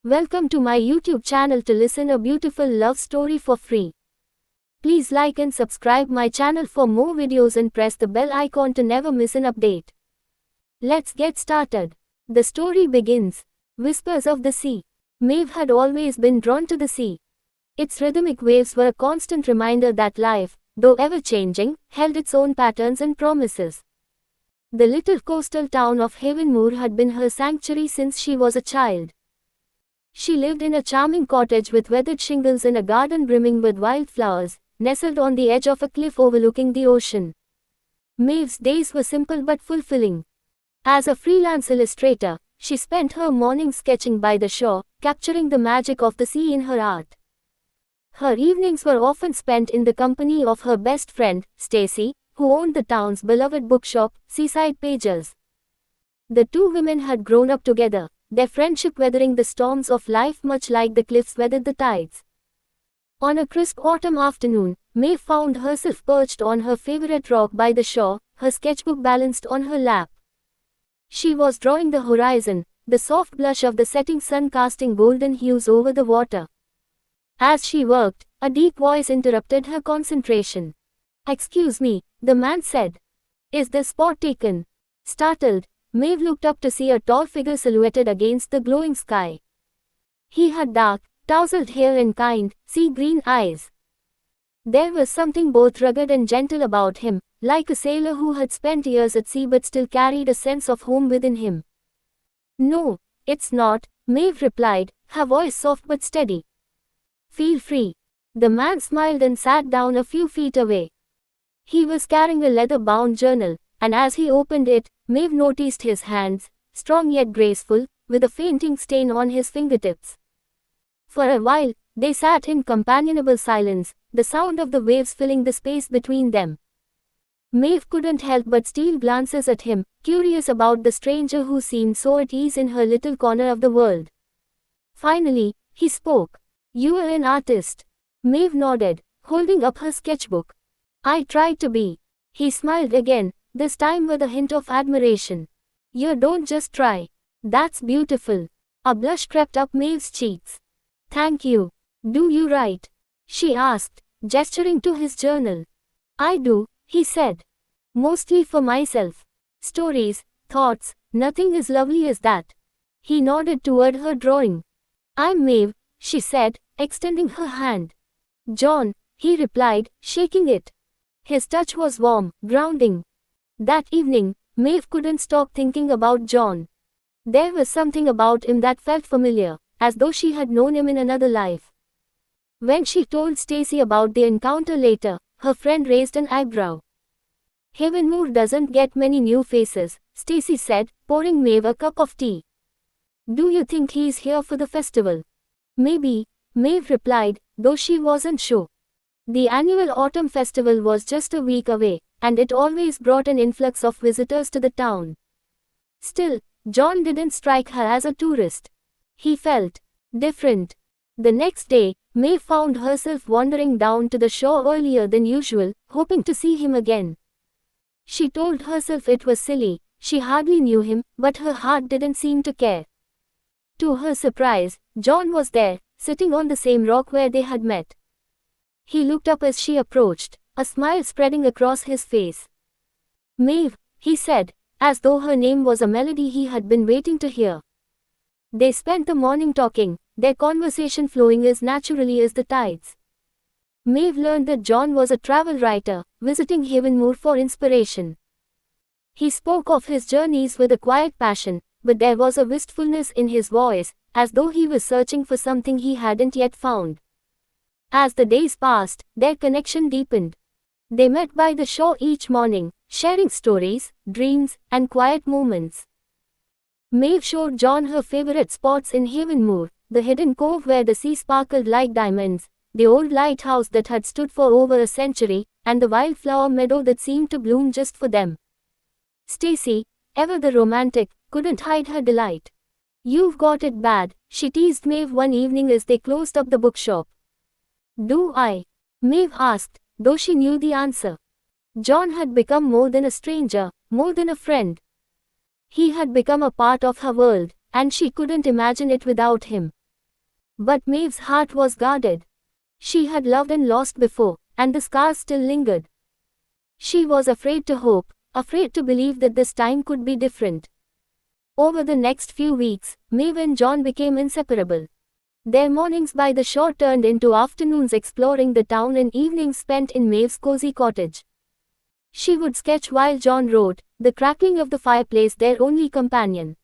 Welcome to my YouTube channel to listen a beautiful love story for free. Please like and subscribe my channel for more videos and press the bell icon to never miss an update. Let's get started. The story begins. Whispers of the Sea. Maeve had always been drawn to the sea. Its rhythmic waves were a constant reminder that life, though ever-changing, held its own patterns and promises. The little coastal town of Havenmoor had been her sanctuary since she was a child. She lived in a charming cottage with weathered shingles in a garden brimming with wildflowers, nestled on the edge of a cliff overlooking the ocean. Maeve's days were simple but fulfilling. As a freelance illustrator, she spent her mornings sketching by the shore, capturing the magic of the sea in her art. Her evenings were often spent in the company of her best friend, Stacy, who owned the town's beloved bookshop, Seaside Pages. The two women had grown up together, their friendship weathering the storms of life much like the cliffs weathered the tides. On a crisp autumn afternoon, Maeve found herself perched on her favorite rock by the shore, her sketchbook balanced on her lap. She was drawing the horizon, the soft blush of the setting sun casting golden hues over the water. As she worked, a deep voice interrupted her concentration. "Excuse me," the man said. "Is this spot taken?" Startled, Maeve looked up to see a tall figure silhouetted against the glowing sky. He had dark, tousled hair and kind, sea-green eyes. There was something both rugged and gentle about him, like a sailor who had spent years at sea but still carried a sense of home within him. "No, it's not," Maeve replied, her voice soft but steady. "Feel free." The man smiled and sat down a few feet away. He was carrying a leather-bound journal, and as he opened it, Maeve noticed his hands, strong yet graceful, with a fainting stain on his fingertips. For a while, they sat in companionable silence, the sound of the waves filling the space between them. Maeve couldn't help but steal glances at him, curious about the stranger who seemed so at ease in her little corner of the world. Finally, he spoke. "You are an artist." Maeve nodded, holding up her sketchbook. "I try to be." He smiled again, this time with a hint of admiration. "You don't just try. That's beautiful." A blush crept up Maeve's cheeks. "Thank you. Do you write?" she asked, gesturing to his journal. "I do," he said. "Mostly for myself. Stories, thoughts, nothing as lovely as that." He nodded toward her drawing. "I'm Maeve," she said, extending her hand. "John," he replied, shaking it. His touch was warm, grounding. That evening, Maeve couldn't stop thinking about John. There was something about him that felt familiar, as though she had known him in another life. When she told Stacy about the encounter later, her friend raised an eyebrow. "Havenmoor doesn't get many new faces," Stacy said, pouring Maeve a cup of tea. "Do you think he's here for the festival?" "Maybe," Maeve replied, though she wasn't sure. The annual autumn festival was just a week away, and it always brought an influx of visitors to the town. Still, John didn't strike her as a tourist. He felt different. The next day, Maeve found herself wandering down to the shore earlier than usual, hoping to see him again. She told herself it was silly, she hardly knew him, but her heart didn't seem to care. To her surprise, John was there, sitting on the same rock where they had met. He looked up as she approached, a smile spreading across his face. "Maeve," he said, as though her name was a melody he had been waiting to hear. They spent the morning talking, their conversation flowing as naturally as the tides. Maeve learned that John was a travel writer, visiting Havenmoor for inspiration. He spoke of his journeys with a quiet passion, but there was a wistfulness in his voice, as though he was searching for something he hadn't yet found. As the days passed, their connection deepened. They met by the shore each morning, sharing stories, dreams, and quiet moments. Maeve showed John her favorite spots in Havenmoor, the hidden cove where the sea sparkled like diamonds, the old lighthouse that had stood for over a century, and the wildflower meadow that seemed to bloom just for them. Stacy, ever the romantic, couldn't hide her delight. "You've got it bad," she teased Maeve one evening as they closed up the bookshop. "Do I?" Maeve asked, though she knew the answer. John had become more than a stranger, more than a friend. He had become a part of her world, and she couldn't imagine it without him. But Maeve's heart was guarded. She had loved and lost before, and the scars still lingered. She was afraid to hope, afraid to believe that this time could be different. Over the next few weeks, Maeve and John became inseparable. Their mornings by the shore turned into afternoons exploring the town and evenings spent in Maeve's cozy cottage. She would sketch while John wrote, the crackling of the fireplace their only companion.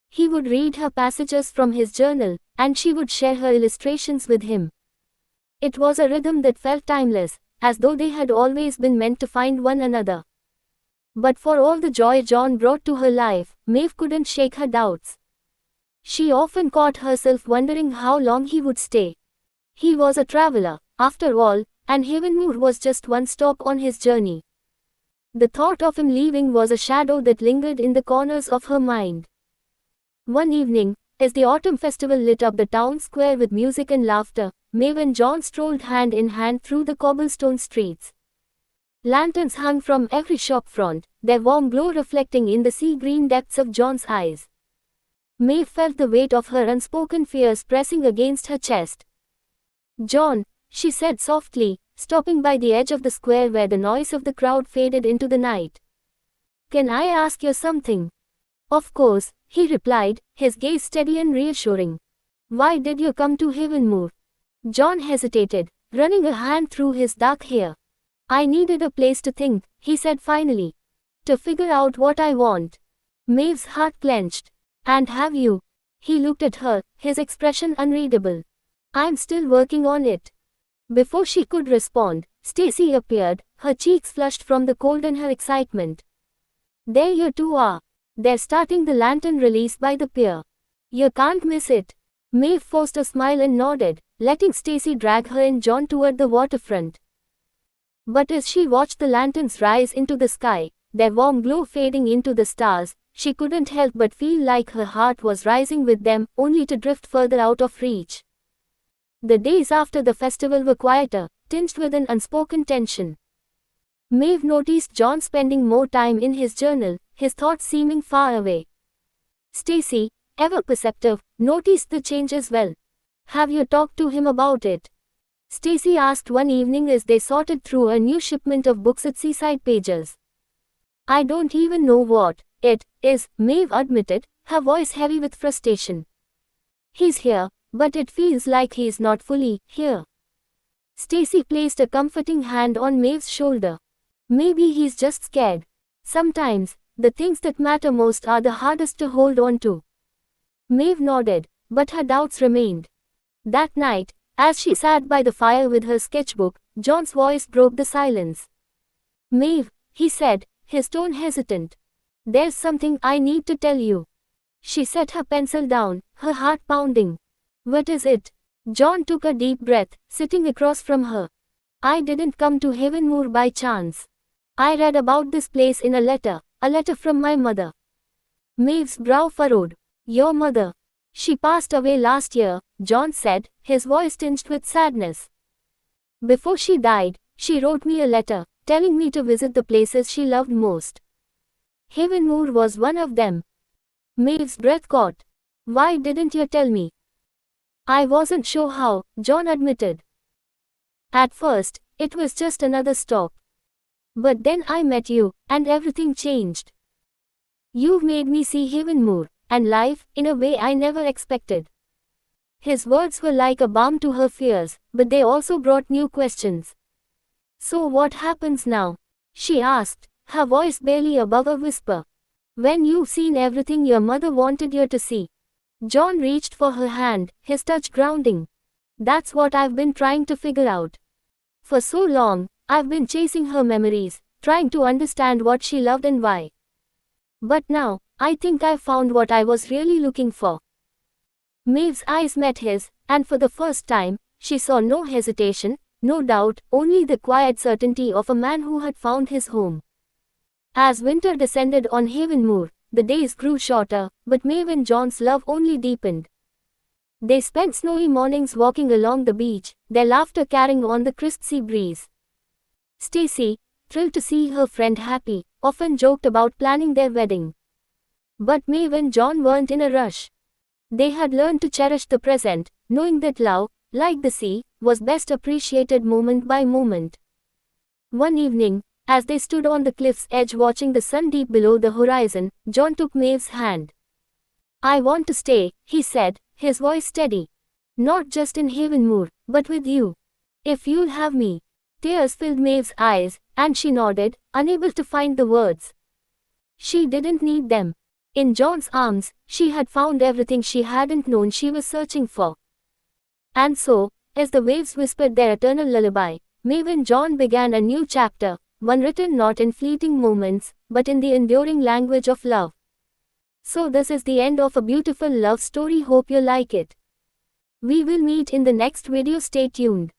He would read her passages from his journal, and she would share her illustrations with him. It was a rhythm that felt timeless, as though they had always been meant to find one another. But for all the joy John brought to her life, Maeve couldn't shake her doubts. She often caught herself wondering how long he would stay. He was a traveler, after all, and Havenmoor was just one stop on his journey. The thought of him leaving was a shadow that lingered in the corners of her mind. One evening, as the autumn festival lit up the town square with music and laughter, Maeve and John strolled hand in hand through the cobblestone streets. Lanterns hung from every shop front, their warm glow reflecting in the sea-green depths of John's eyes. Maeve felt the weight of her unspoken fears pressing against her chest. "John," she said softly, stopping by the edge of the square where the noise of the crowd faded into the night. "Can I ask you something?" "Of course," he replied, his gaze steady and reassuring. "Why did you come to Havenmoor?" John hesitated, running a hand through his dark hair. "I needed a place to think," he said finally. "To figure out what I want." Maeve's heart clenched. "And have you?" He looked at her, his expression unreadable. "I'm still working on it." Before she could respond, Stacy appeared, her cheeks flushed from the cold and her excitement. "There you two are. They're starting the lantern release by the pier. You can't miss it." Maeve forced a smile and nodded, letting Stacy drag her and John toward the waterfront. But as she watched the lanterns rise into the sky, their warm glow fading into the stars, she couldn't help but feel like her heart was rising with them, only to drift further out of reach. The days after the festival were quieter, tinged with an unspoken tension. Maeve noticed John spending more time in his journal, his thoughts seeming far away. Stacy, ever perceptive, noticed the change as well. "Have you talked to him about it?" Stacy asked one evening as they sorted through a new shipment of books at Seaside Pages. "I don't even know what it is," Maeve admitted, her voice heavy with frustration. "He's here, but it feels like he's not fully here." Stacy placed a comforting hand on Maeve's shoulder. "Maybe he's just scared. Sometimes, the things that matter most are the hardest to hold on to." Maeve nodded, but her doubts remained. That night, as she sat by the fire with her sketchbook, John's voice broke the silence. "Maeve," he said, his tone hesitant. "There's something I need to tell you." She set her pencil down, her heart pounding. "What is it?" John took a deep breath, sitting across from her. "I didn't come to Havenmoor by chance. I read about this place in a letter from my mother." Maeve's brow furrowed. "Your mother? She passed away last year," John said, his voice tinged with sadness. "Before she died, she wrote me a letter, telling me to visit the places she loved most. Havenmoor was one of them." Maeve's breath caught. "Why didn't you tell me?" "I wasn't sure how," John admitted. "At first, it was just another stop. But then I met you, and everything changed. You've made me see Havenmoor, and life, in a way I never expected." His words were like a balm to her fears, but they also brought new questions. "So what happens now?" she asked, her voice barely above a whisper. "When you've seen everything your mother wanted you to see?" John reached for her hand, his touch grounding. "That's what I've been trying to figure out. For so long, I've been chasing her memories, trying to understand what she loved and why. But now, I think I've found what I was really looking for." Maeve's eyes met his, and for the first time, she saw no hesitation, no doubt, only the quiet certainty of a man who had found his home. As winter descended on Havenmoor, the days grew shorter, but Maeve and John's love only deepened. They spent snowy mornings walking along the beach, their laughter carrying on the crisp sea breeze. Stacy, thrilled to see her friend happy, often joked about planning their wedding. But Maeve and John weren't in a rush. They had learned to cherish the present, knowing that love, like the sea, was best appreciated moment by moment. One evening, as they stood on the cliff's edge watching the sun deep below the horizon, John took Maeve's hand. "I want to stay," he said, his voice steady. "Not just in Havenmoor, but with you. If you'll have me." Tears filled Maeve's eyes, and she nodded, unable to find the words. She didn't need them. In John's arms, she had found everything she hadn't known she was searching for. And so, as the waves whispered their eternal lullaby, Maeve and John began a new chapter, one written not in fleeting moments, but in the enduring language of love. So this is the end of a beautiful love story. Hope you like it. We will meet in the next video. Stay tuned.